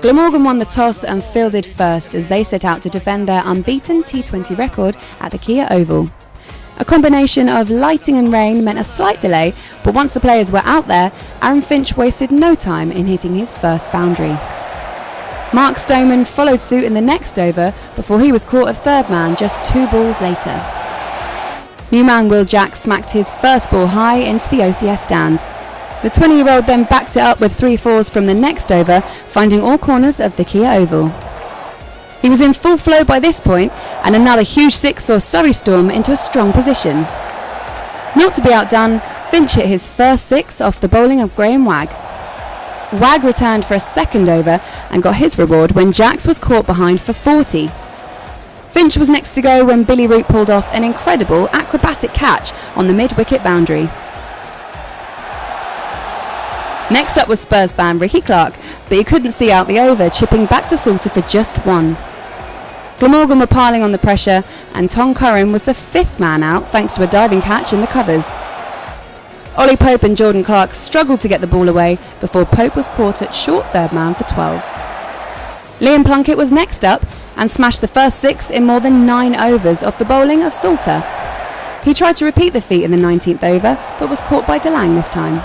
Glamorgan won the toss and fielded first as they set out to defend their unbeaten T20 record at the Kia Oval. A combination of lighting and rain meant a slight delay, but once the players were out there, Aaron Finch wasted no time in hitting his first boundary. Mark Stoneman followed suit in the next over before he was caught at third man just 2 balls later. New man Will Jack smacked his first ball high into the OCS stand. The 20-year-old then backed it up with 3 fours from the next over, finding all corners of the Kia Oval. He was in full flow by this point, and another huge 6 saw Surrey Storm into a strong position. Not to be outdone, Finch hit his first 6 off the bowling of Graham Wagg. Wagg returned for a second over and got his reward when Jacks was caught behind for 40. Finch was next to go when Billy Root pulled off an incredible acrobatic catch on the mid-wicket boundary. Next up was Spurs fan Ricky Clark, but he couldn't see out the over, chipping back to Salter for just 1. Glamorgan were piling on the pressure, and Tom Curran was the 5th man out thanks to a diving catch in the covers. Ollie Pope and Jordan Clark struggled to get the ball away before Pope was caught at short third man for 12. Liam Plunkett was next up and smashed the first 6 in more than 9 overs off the bowling of Salter. He tried to repeat the feat in the 19th over, but was caught by DeLange this time.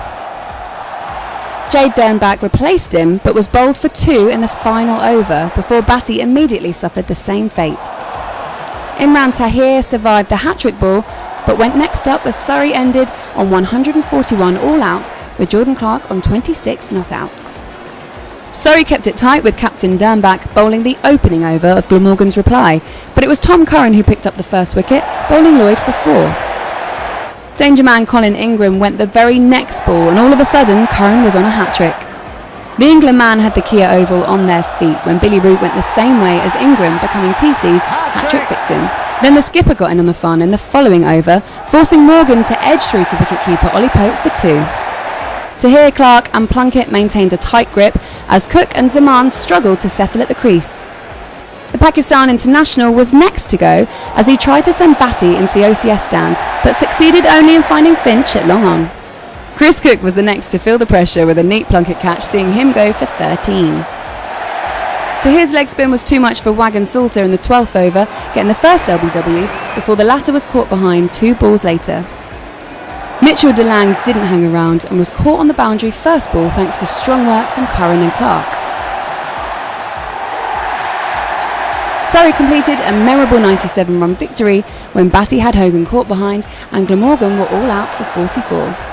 Jade Dernbach replaced him, but was bowled for 2 in the final over before Batty immediately suffered the same fate. Imran Tahir survived the hat-trick ball, but went next up as Surrey ended on 141 all out, with Jordan Clark on 26 not out. Surrey kept it tight with captain Dernbach bowling the opening over of Glamorgan's reply, but it was Tom Curran who picked up the first wicket, bowling Lloyd for 4. Danger man Colin Ingram went the very next ball, and all of a sudden Curran was on a hat-trick. The England man had the Kia Oval on their feet when Billy Root went the same way as Ingram, becoming TC's hat-trick victim. Then the skipper got in on the fun in the following over, forcing Morgan to edge through to wicketkeeper Ollie Pope for 2. Tahir, Clark and Plunkett maintained a tight grip as Cook and Zaman struggled to settle at the crease. The Pakistan international was next to go as he tried to send Batty into the OCS stand, but succeeded only in finding Finch at long on. Chris Cook was the next to feel the pressure with a neat Plunkett catch, seeing him go for 13. Tahir's leg spin was too much for Wagg and Salter in the 12th over, getting the first LBW before the latter was caught behind 2 balls later. Mitchell DeLange didn't hang around and was caught on the boundary first ball thanks to strong work from Curran and Clark. Surrey completed a memorable 97-run victory when Batty had Hogan caught behind and Glamorgan were all out for 44.